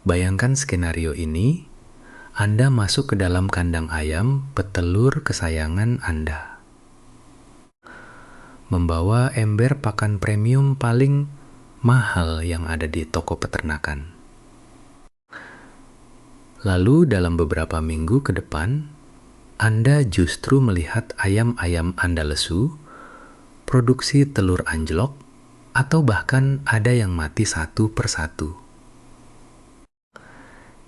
Bayangkan skenario ini, Anda masuk ke dalam kandang ayam petelur kesayangan Anda. Membawa ember pakan premium paling mahal yang ada di toko peternakan. Lalu dalam beberapa minggu ke depan, Anda justru melihat ayam-ayam Anda lesu, produksi telur anjlok, atau bahkan ada yang mati satu persatu.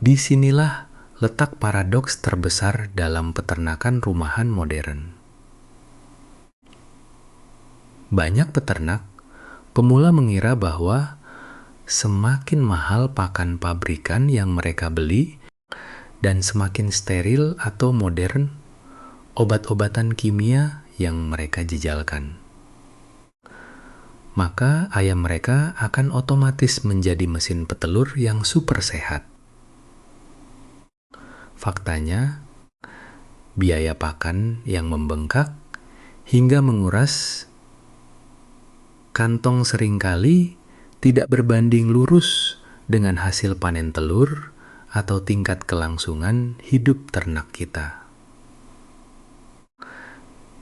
Disinilah letak paradoks terbesar dalam peternakan rumahan modern. Banyak peternak, pemula mengira bahwa semakin mahal pakan pabrikan yang mereka beli dan semakin steril atau modern obat-obatan kimia yang mereka jejalkan, maka ayam mereka akan otomatis menjadi mesin petelur yang super sehat. Faktanya, biaya pakan yang membengkak hingga menguras kantong seringkali tidak berbanding lurus dengan hasil panen telur atau tingkat kelangsungan hidup ternak kita.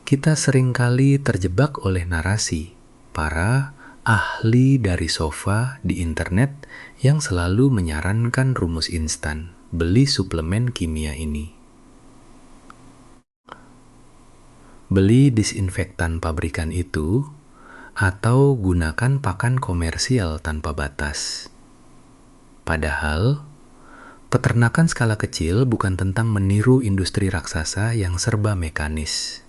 Kita seringkali terjebak oleh narasi para ahli dari sofa di internet yang selalu menyarankan rumus instan, beli suplemen kimia ini. Beli disinfektan pabrikan itu, atau gunakan pakan komersial tanpa batas. Padahal, peternakan skala kecil bukan tentang meniru industri raksasa yang serba mekanis.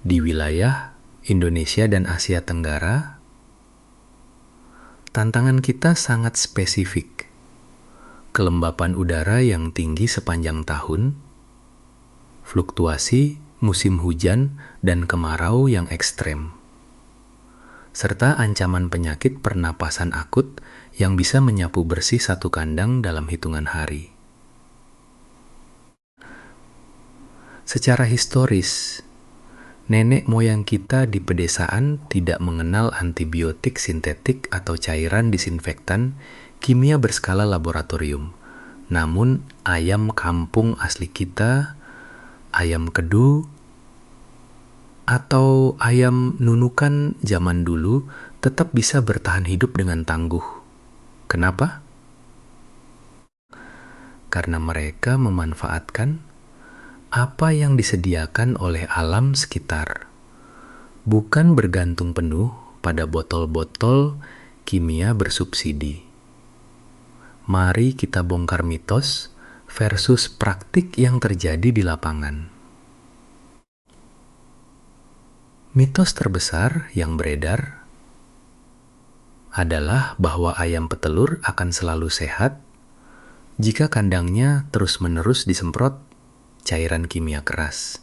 Di wilayah Indonesia dan Asia Tenggara, tantangan kita sangat spesifik. Kelembapan udara yang tinggi sepanjang tahun, fluktuasi musim hujan dan kemarau yang ekstrem, serta ancaman penyakit pernapasan akut yang bisa menyapu bersih satu kandang dalam hitungan hari. Secara historis, nenek moyang kita di pedesaan tidak mengenal antibiotik sintetik atau cairan disinfektan kimia berskala laboratorium. Namun, ayam kampung asli kita, ayam kedu, atau ayam nunukan zaman dulu tetap bisa bertahan hidup dengan tangguh. Kenapa? Karena mereka memanfaatkan apa yang disediakan oleh alam sekitar, bukan bergantung penuh pada botol-botol kimia bersubsidi. Mari kita bongkar mitos versus praktik yang terjadi di lapangan. Mitos terbesar yang beredar adalah bahwa ayam petelur akan selalu sehat jika kandangnya terus-menerus disemprot cairan kimia keras.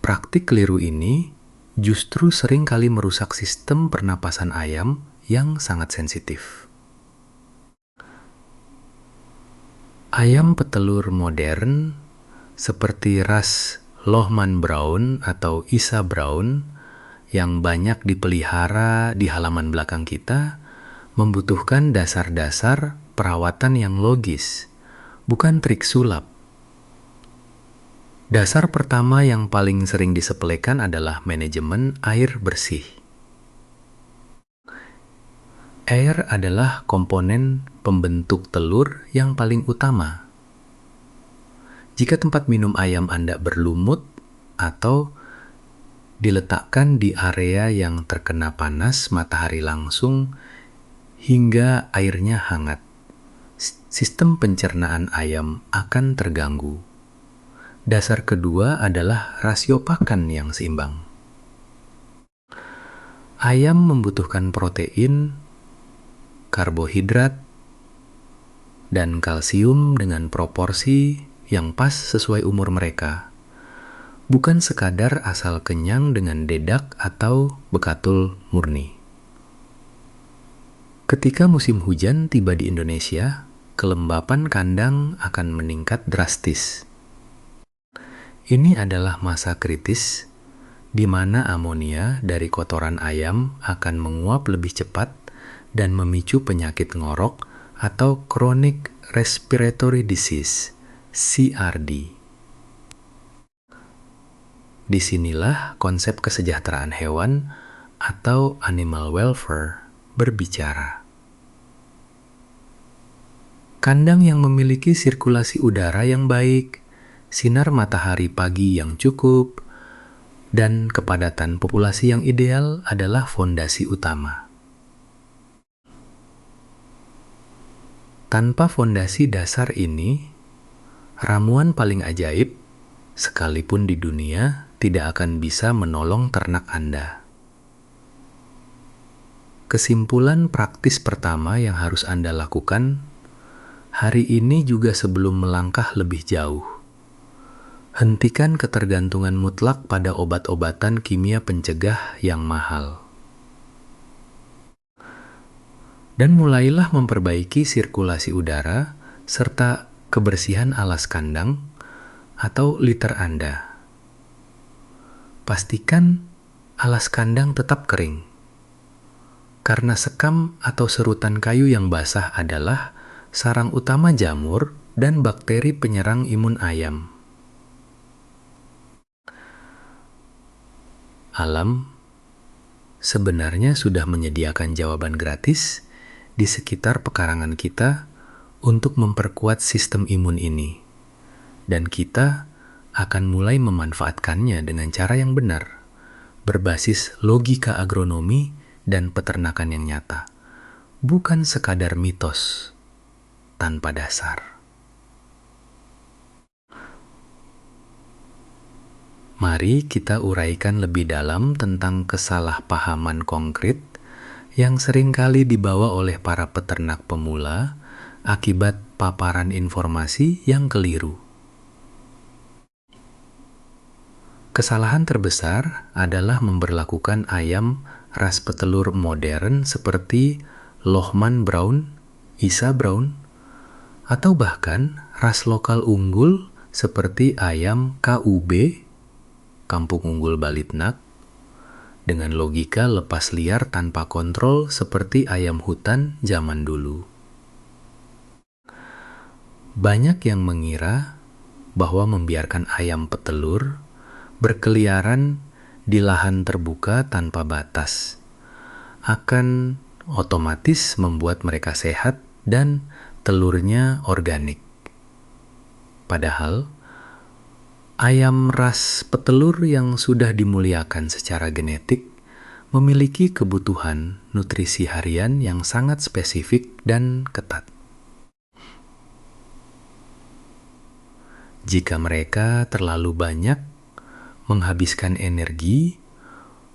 Praktik keliru ini justru sering kali merusak sistem pernapasan ayam yang sangat sensitif. Ayam petelur modern seperti ras Lohmann Brown atau Isa Brown yang banyak dipelihara di halaman belakang kita membutuhkan dasar-dasar perawatan yang logis, bukan trik sulap. Dasar pertama yang paling sering disepelekan adalah manajemen air bersih. Air adalah komponen pembentuk telur yang paling utama. Jika tempat minum ayam Anda berlumut atau diletakkan di area yang terkena panas matahari langsung hingga airnya hangat, sistem pencernaan ayam akan terganggu. Dasar kedua adalah rasio pakan yang seimbang. Ayam membutuhkan protein, karbohidrat, dan kalsium dengan proporsi yang pas sesuai umur mereka, bukan sekadar asal kenyang dengan dedak atau bekatul murni. Ketika musim hujan tiba di Indonesia, kelembapan kandang akan meningkat drastis. Ini adalah masa kritis di mana amonia dari kotoran ayam akan menguap lebih cepat dan memicu penyakit ngorok atau chronic respiratory disease, CRD. Disinilah konsep kesejahteraan hewan atau animal welfare berbicara. Kandang yang memiliki sirkulasi udara yang baik, sinar matahari pagi yang cukup, dan kepadatan populasi yang ideal adalah fondasi utama. Tanpa fondasi dasar ini, ramuan paling ajaib, sekalipun di dunia, tidak akan bisa menolong ternak Anda. Kesimpulan praktis pertama yang harus Anda lakukan hari ini juga sebelum melangkah lebih jauh. Hentikan ketergantungan mutlak pada obat-obatan kimia pencegah yang mahal. Dan mulailah memperbaiki sirkulasi udara serta kebersihan alas kandang atau litter Anda. Pastikan alas kandang tetap kering, karena sekam atau serutan kayu yang basah adalah sarang utama jamur dan bakteri penyerang imun ayam. Alam sebenarnya sudah menyediakan jawaban gratis di sekitar pekarangan kita untuk memperkuat sistem imun ini, dan kita akan mulai memanfaatkannya dengan cara yang benar, berbasis logika agronomi dan peternakan yang nyata, bukan sekadar mitos tanpa dasar. Mari kita uraikan lebih dalam tentang kesalahpahaman konkret yang seringkali dibawa oleh para peternak pemula akibat paparan informasi yang keliru. Kesalahan terbesar adalah memberlakukan ayam ras petelur modern seperti Lohmann Brown, Isa Brown, atau bahkan ras lokal unggul seperti ayam KUB, Kampung Unggul Balitnak, dengan logika lepas liar tanpa kontrol seperti ayam hutan zaman dulu. Banyak yang mengira bahwa membiarkan ayam petelur berkeliaran di lahan terbuka tanpa batas akan otomatis membuat mereka sehat dan telurnya organik. Padahal, ayam ras petelur yang sudah dimuliakan secara genetik memiliki kebutuhan nutrisi harian yang sangat spesifik dan ketat. Jika mereka terlalu banyak menghabiskan energi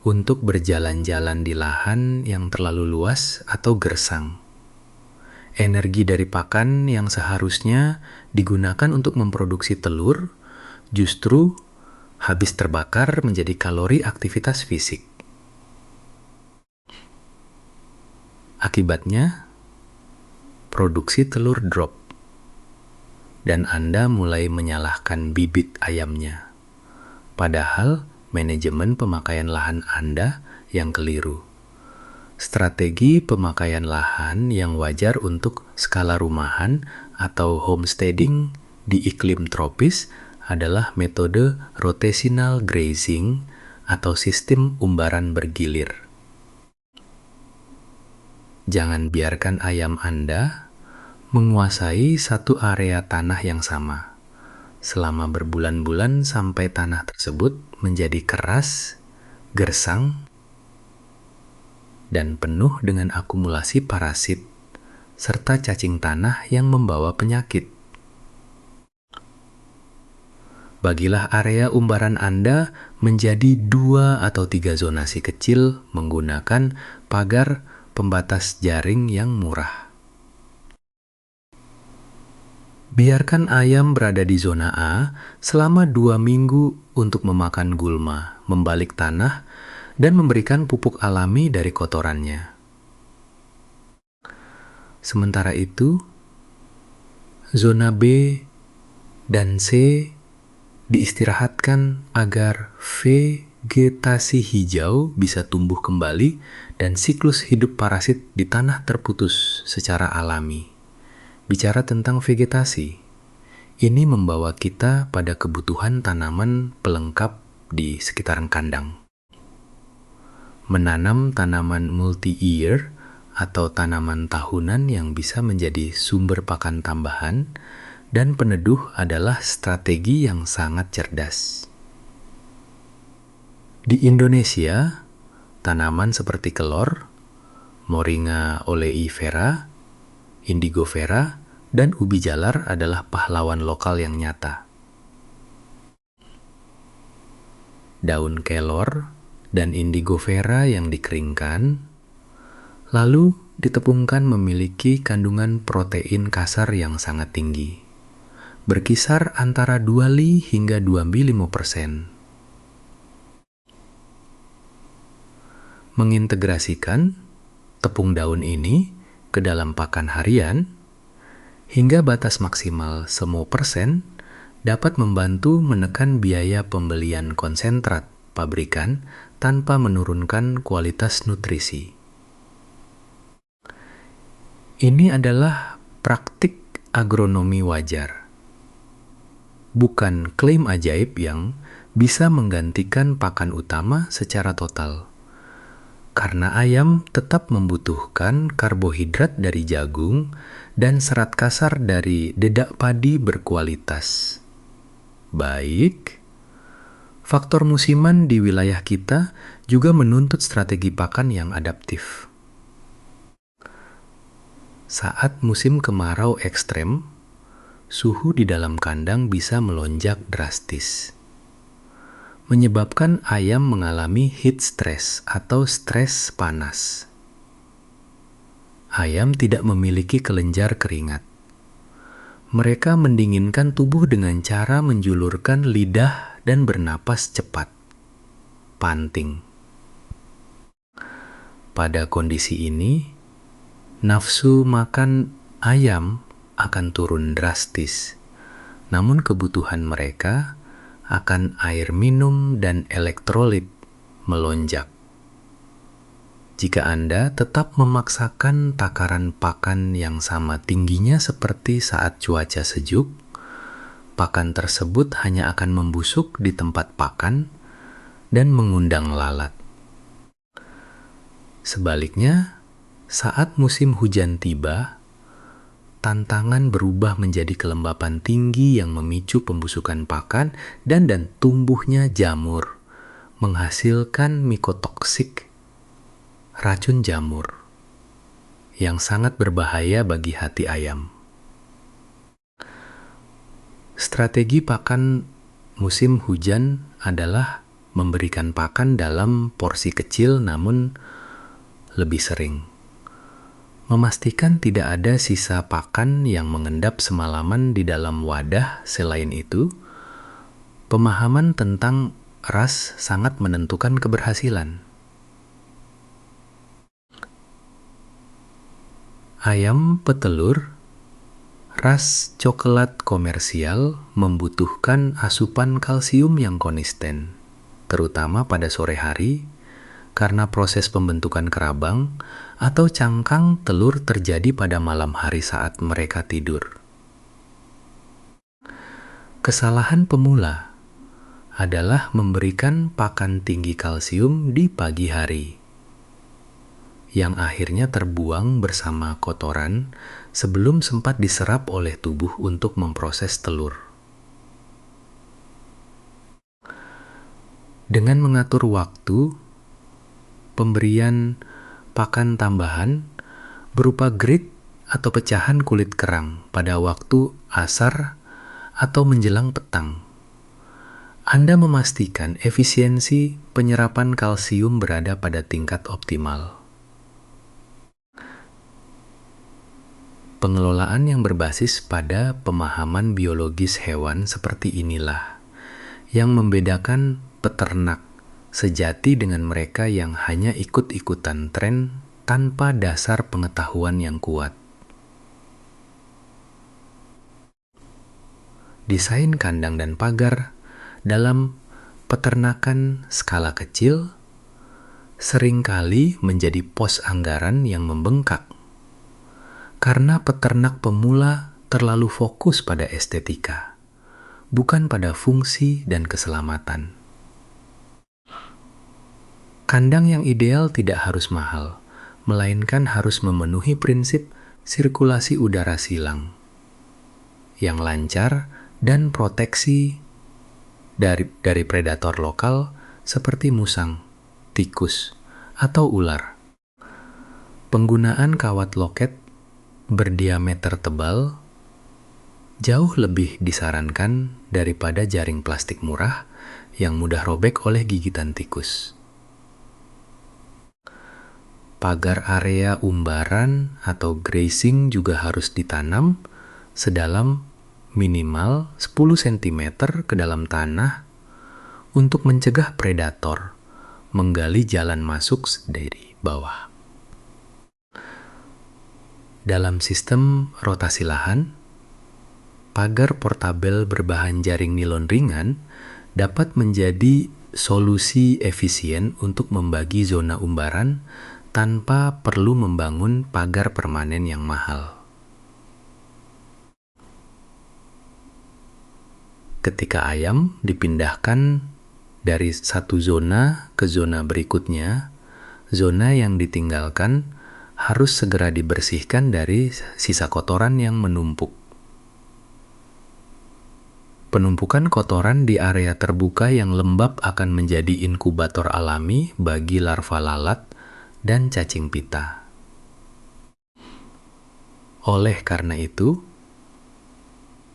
untuk berjalan-jalan di lahan yang terlalu luas atau gersang, energi dari pakan yang seharusnya digunakan untuk memproduksi telur justru habis terbakar menjadi kalori aktivitas fisik. Akibatnya, produksi telur drop, dan Anda mulai menyalahkan bibit ayamnya. Padahal, manajemen pemakaian lahan Anda yang keliru. Strategi pemakaian lahan yang wajar untuk skala rumahan atau homesteading di iklim tropis adalah metode rotational grazing atau sistem umbaran bergilir. Jangan biarkan ayam Anda menguasai satu area tanah yang sama selama berbulan-bulan sampai tanah tersebut menjadi keras, gersang, dan penuh dengan akumulasi parasit serta cacing tanah yang membawa penyakit. Bagilah area umbaran Anda menjadi 2 atau 3 zonasi kecil menggunakan pagar pembatas jaring yang murah. Biarkan ayam berada di zona A selama 2 minggu untuk memakan gulma, membalik tanah, dan memberikan pupuk alami dari kotorannya. Sementara itu, zona B dan C diistirahatkan agar V vegetasi hijau bisa tumbuh kembali dan siklus hidup parasit di tanah terputus secara alami. Bicara tentang vegetasi, ini membawa kita pada kebutuhan tanaman pelengkap di sekitaran kandang. Menanam tanaman multi-year atau tanaman tahunan yang bisa menjadi sumber pakan tambahan dan peneduh adalah strategi yang sangat cerdas. Di Indonesia, tanaman seperti kelor, Moringa oleifera, indigofera, dan ubi jalar adalah pahlawan lokal yang nyata. Daun kelor dan indigofera yang dikeringkan, lalu ditepungkan memiliki kandungan protein kasar yang sangat tinggi, berkisar antara 2 hingga 25%. Mengintegrasikan tepung daun ini ke dalam pakan harian hingga batas maksimal 1% dapat membantu menekan biaya pembelian konsentrat pabrikan tanpa menurunkan kualitas nutrisi. Ini adalah praktik agronomi wajar, bukan klaim ajaib yang bisa menggantikan pakan utama secara total. Karena ayam tetap membutuhkan karbohidrat dari jagung dan serat kasar dari dedak padi berkualitas. Baik, faktor musiman di wilayah kita juga menuntut strategi pakan yang adaptif. Saat musim kemarau ekstrem, suhu di dalam kandang bisa melonjak drastis, menyebabkan ayam mengalami heat stress atau stres panas. Ayam tidak memiliki kelenjar keringat. Mereka mendinginkan tubuh dengan cara menjulurkan lidah dan bernapas cepat, panting. Pada kondisi ini, nafsu makan ayam akan turun drastis, namun kebutuhan mereka akan air minum dan elektrolit melonjak. Jika Anda tetap memaksakan takaran pakan yang sama tingginya seperti saat cuaca sejuk, pakan tersebut hanya akan membusuk di tempat pakan dan mengundang lalat. Sebaliknya, saat musim hujan tiba, tantangan berubah menjadi kelembapan tinggi yang memicu pembusukan pakan dan tumbuhnya jamur, menghasilkan mikotoksik, racun jamur, yang sangat berbahaya bagi hati ayam. Strategi pakan musim hujan adalah memberikan pakan dalam porsi kecil namun lebih sering. Memastikan tidak ada sisa pakan yang mengendap semalaman di dalam wadah. Selain itu, pemahaman tentang ras sangat menentukan keberhasilan. Ayam petelur ras coklat komersial membutuhkan asupan kalsium yang konsisten, terutama pada sore hari, karena proses pembentukan kerabang atau cangkang telur terjadi pada malam hari saat mereka tidur. Kesalahan pemula adalah memberikan pakan tinggi kalsium di pagi hari, yang akhirnya terbuang bersama kotoran sebelum sempat diserap oleh tubuh untuk memproses telur. Dengan mengatur waktu, pemberian pakan tambahan berupa grit atau pecahan kulit kerang pada waktu asar atau menjelang petang, Anda memastikan efisiensi penyerapan kalsium berada pada tingkat optimal. Pengelolaan yang berbasis pada pemahaman biologis hewan seperti inilah yang membedakan peternak sejati dengan mereka yang hanya ikut-ikutan tren tanpa dasar pengetahuan yang kuat. Desain kandang dan pagar dalam peternakan skala kecil seringkali menjadi pos anggaran yang membengkak karena peternak pemula terlalu fokus pada estetika, bukan pada fungsi dan keselamatan. Kandang yang ideal tidak harus mahal, melainkan harus memenuhi prinsip sirkulasi udara silang yang lancar dan proteksi dari predator lokal seperti musang, tikus, atau ular. Penggunaan kawat loket berdiameter tebal jauh lebih disarankan daripada jaring plastik murah yang mudah robek oleh gigitan tikus. Pagar area umbaran atau grazing juga harus ditanam sedalam minimal 10 cm ke dalam tanah untuk mencegah predator menggali jalan masuk dari bawah. Dalam sistem rotasi lahan, pagar portabel berbahan jaring nilon ringan dapat menjadi solusi efisien untuk membagi zona umbaran tanpa perlu membangun pagar permanen yang mahal. Ketika ayam dipindahkan dari satu zona ke zona berikutnya, zona yang ditinggalkan harus segera dibersihkan dari sisa kotoran yang menumpuk. Penumpukan kotoran di area terbuka yang lembab akan menjadi inkubator alami bagi larva lalat dan cacing pita. Oleh karena itu,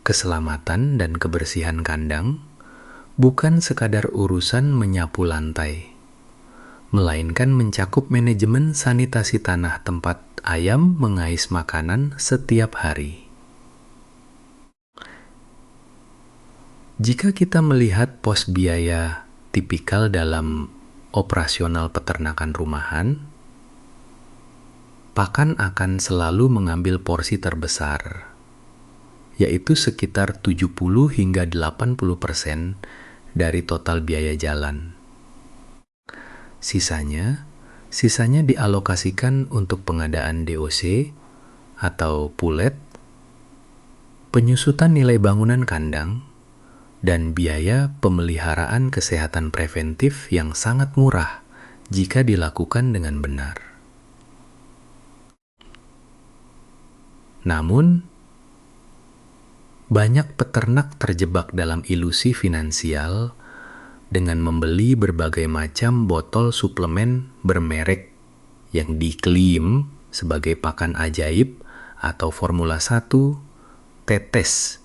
keselamatan dan kebersihan kandang bukan sekadar urusan menyapu lantai, melainkan mencakup manajemen sanitasi tanah tempat ayam mengais makanan setiap hari. Jika kita melihat pos biaya tipikal dalam operasional peternakan rumahan, pakan akan selalu mengambil porsi terbesar, yaitu sekitar 70 hingga 80% dari total biaya jalan. Sisanya dialokasikan untuk pengadaan DOC atau pulet, penyusutan nilai bangunan kandang, dan biaya pemeliharaan kesehatan preventif yang sangat murah jika dilakukan dengan benar. Namun, banyak peternak terjebak dalam ilusi finansial dengan membeli berbagai macam botol suplemen bermerek yang diklaim sebagai pakan ajaib atau Formula 1 tetes.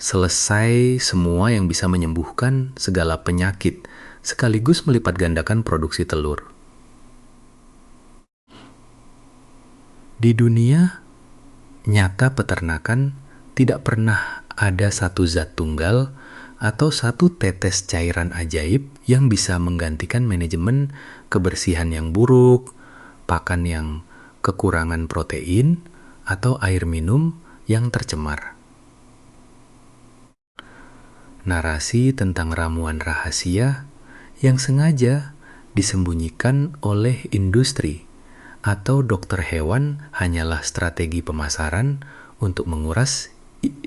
Selesai semua yang bisa menyembuhkan segala penyakit, sekaligus melipat gandakan produksi telur. Di dunia nyata peternakan tidak pernah ada satu zat tunggal atau satu tetes cairan ajaib yang bisa menggantikan manajemen kebersihan yang buruk, pakan yang kekurangan protein, atau air minum yang tercemar. Narasi tentang ramuan rahasia yang sengaja disembunyikan oleh industri atau dokter hewan hanyalah strategi pemasaran untuk menguras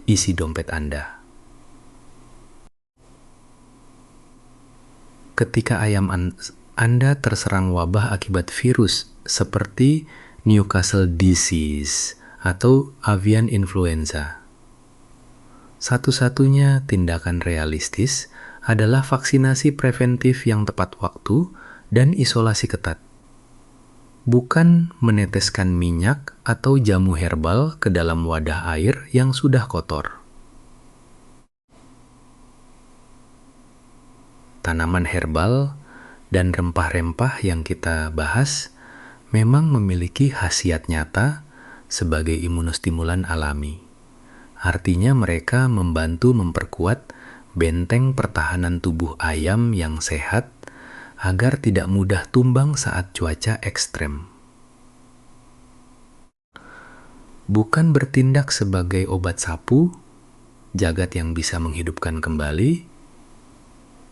isi dompet Anda. Ketika ayam Anda terserang wabah akibat virus seperti Newcastle disease atau avian influenza, satu-satunya tindakan realistis adalah vaksinasi preventif yang tepat waktu dan isolasi ketat. Bukan meneteskan minyak atau jamu herbal ke dalam wadah air yang sudah kotor. Tanaman herbal dan rempah-rempah yang kita bahas memang memiliki khasiat nyata sebagai imunostimulan alami. Artinya mereka membantu memperkuat benteng pertahanan tubuh ayam yang sehat agar tidak mudah tumbang saat cuaca ekstrem. Bukan bertindak sebagai obat sapu, jagat yang bisa menghidupkan kembali,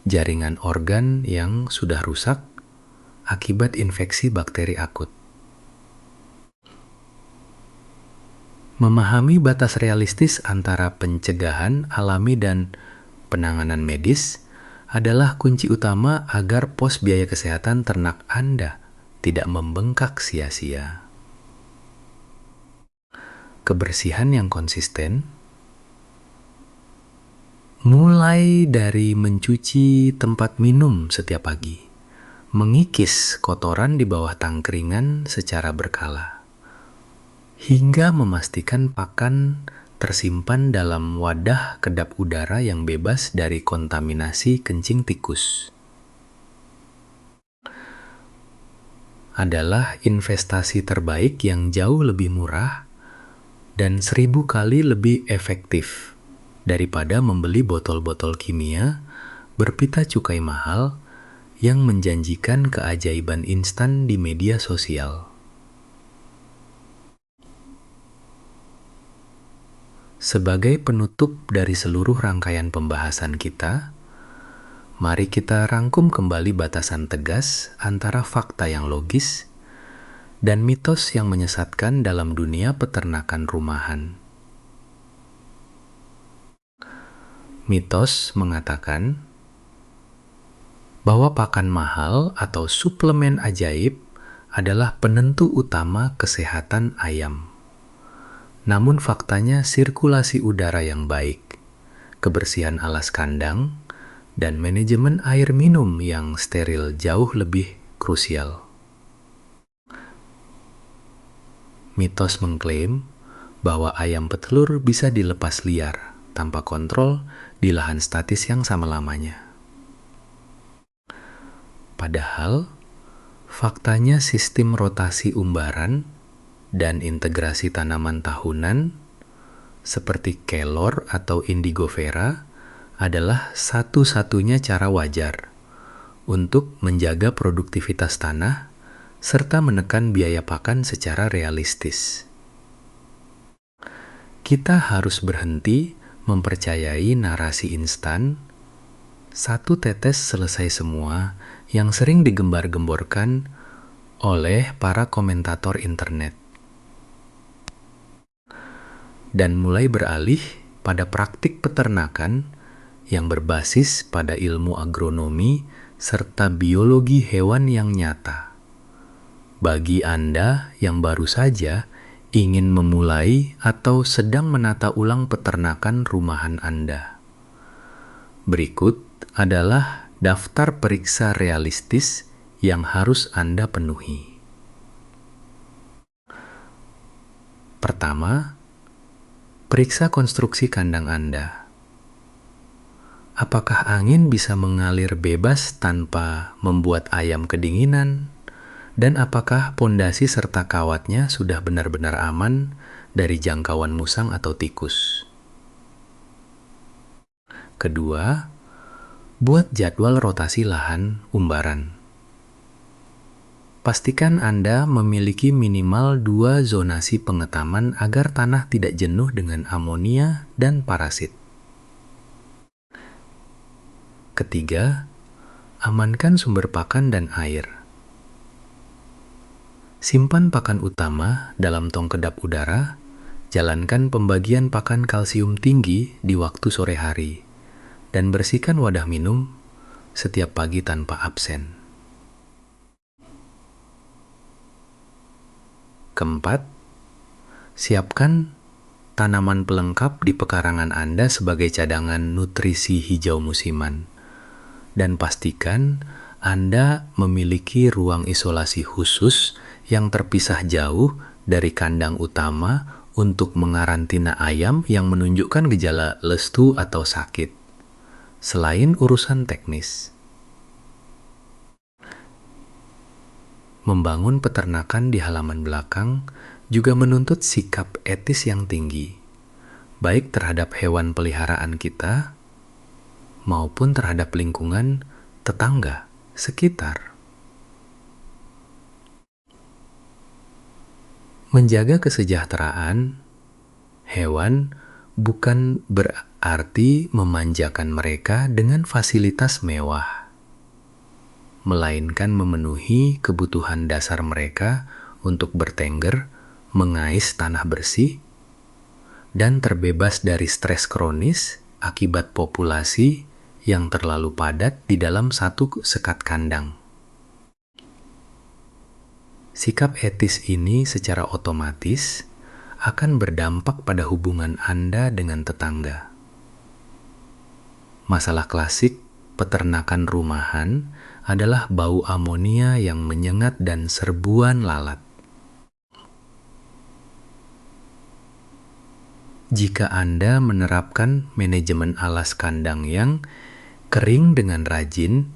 jaringan organ yang sudah rusak akibat infeksi bakteri akut. Memahami batas realistis antara pencegahan alami dan penanganan medis adalah kunci utama agar pos biaya kesehatan ternak Anda tidak membengkak sia-sia. Kebersihan yang konsisten, mulai dari mencuci tempat minum setiap pagi, mengikis kotoran di bawah tangkringan secara berkala, hingga memastikan pakan tersimpan dalam wadah kedap udara yang bebas dari kontaminasi kencing tikus, adalah investasi terbaik yang jauh lebih murah dan 1000 kali lebih efektif daripada membeli botol-botol kimia berpita cukai mahal yang menjanjikan keajaiban instan di media sosial. Sebagai penutup dari seluruh rangkaian pembahasan kita, mari kita rangkum kembali batasan tegas antara fakta yang logis dan mitos yang menyesatkan dalam dunia peternakan rumahan. Mitos mengatakan bahwa pakan mahal atau suplemen ajaib adalah penentu utama kesehatan ayam. Namun faktanya sirkulasi udara yang baik, kebersihan alas kandang, dan manajemen air minum yang steril jauh lebih krusial. Mitos mengklaim bahwa ayam petelur bisa dilepas liar tanpa kontrol di lahan statis yang sama lamanya. Padahal, faktanya sistem rotasi umbaran dan integrasi tanaman tahunan seperti kelor atau indigofera adalah satu-satunya cara wajar untuk menjaga produktivitas tanah serta menekan biaya pakan secara realistis. Kita harus berhenti mempercayai narasi instan, satu tetes selesai semua yang sering digembar-gemborkan oleh para komentator internet. Dan mulai beralih pada praktik peternakan yang berbasis pada ilmu agronomi serta biologi hewan yang nyata. Bagi Anda yang baru saja ingin memulai atau sedang menata ulang peternakan rumahan Anda, berikut adalah daftar periksa realistis yang harus Anda penuhi. Pertama, periksa konstruksi kandang Anda. Apakah angin bisa mengalir bebas tanpa membuat ayam kedinginan? Dan apakah pondasi serta kawatnya sudah benar-benar aman dari jangkauan musang atau tikus? Kedua, buat jadwal rotasi lahan umbaran. Pastikan Anda memiliki minimal 2 zonasi pengetaman agar tanah tidak jenuh dengan amonia dan parasit. Ketiga, amankan sumber pakan dan air. Simpan pakan utama dalam tong kedap udara, jalankan pembagian pakan kalsium tinggi di waktu sore hari, dan bersihkan wadah minum setiap pagi tanpa absen. Keempat, siapkan tanaman pelengkap di pekarangan Anda sebagai cadangan nutrisi hijau musiman, dan pastikan Anda memiliki ruang isolasi khusus yang terpisah jauh dari kandang utama untuk mengarantina ayam yang menunjukkan gejala lestu atau sakit, selain urusan teknis. Membangun peternakan di halaman belakang juga menuntut sikap etis yang tinggi, baik terhadap hewan peliharaan kita maupun terhadap lingkungan tetangga sekitar. Menjaga kesejahteraan hewan bukan berarti memanjakan mereka dengan fasilitas mewah, melainkan memenuhi kebutuhan dasar mereka untuk bertengger, mengais tanah bersih, dan terbebas dari stres kronis akibat populasi yang terlalu padat di dalam satu sekat kandang. Sikap etis ini secara otomatis akan berdampak pada hubungan Anda dengan tetangga. Masalah klasik peternakan rumahan adalah bau amonia yang menyengat dan serbuan lalat. Jika Anda menerapkan manajemen alas kandang yang kering dengan rajin,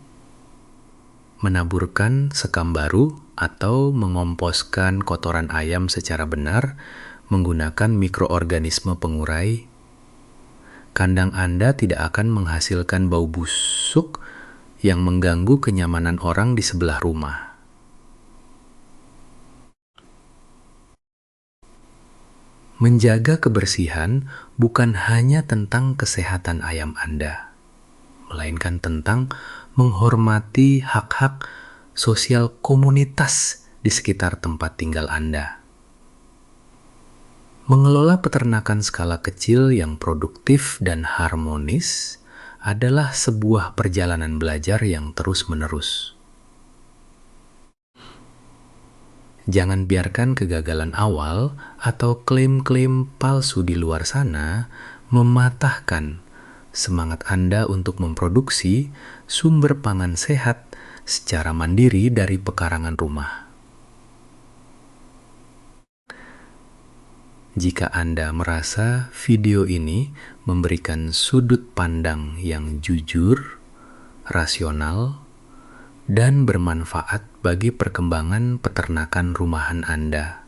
menaburkan sekam baru atau mengomposkan kotoran ayam secara benar menggunakan mikroorganisme pengurai, kandang Anda tidak akan menghasilkan bau busuk yang mengganggu kenyamanan orang di sebelah rumah. Menjaga kebersihan bukan hanya tentang kesehatan ayam Anda, melainkan tentang menghormati hak-hak sosial komunitas di sekitar tempat tinggal Anda. Mengelola peternakan skala kecil yang produktif dan harmonis adalah sebuah perjalanan belajar yang terus-menerus. Jangan biarkan kegagalan awal atau klaim-klaim palsu di luar sana mematahkan semangat Anda untuk memproduksi sumber pangan sehat secara mandiri dari pekarangan rumah. Jika Anda merasa video ini memberikan sudut pandang yang jujur, rasional, dan bermanfaat bagi perkembangan peternakan rumahan Anda,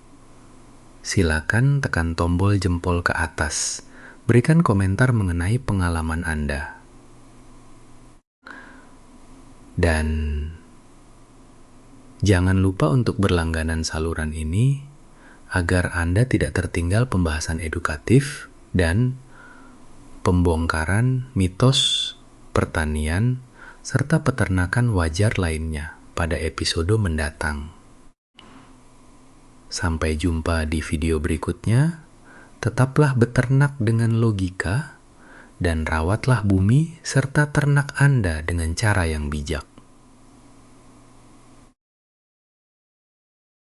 silakan tekan tombol jempol ke atas. Berikan komentar mengenai pengalaman Anda. Dan jangan lupa untuk berlangganan saluran ini agar Anda tidak tertinggal pembahasan edukatif dan pembongkaran mitos pertanian serta peternakan wajar lainnya pada episode mendatang. Sampai jumpa di video berikutnya. Tetaplah beternak dengan logika dan rawatlah bumi serta ternak Anda dengan cara yang bijak.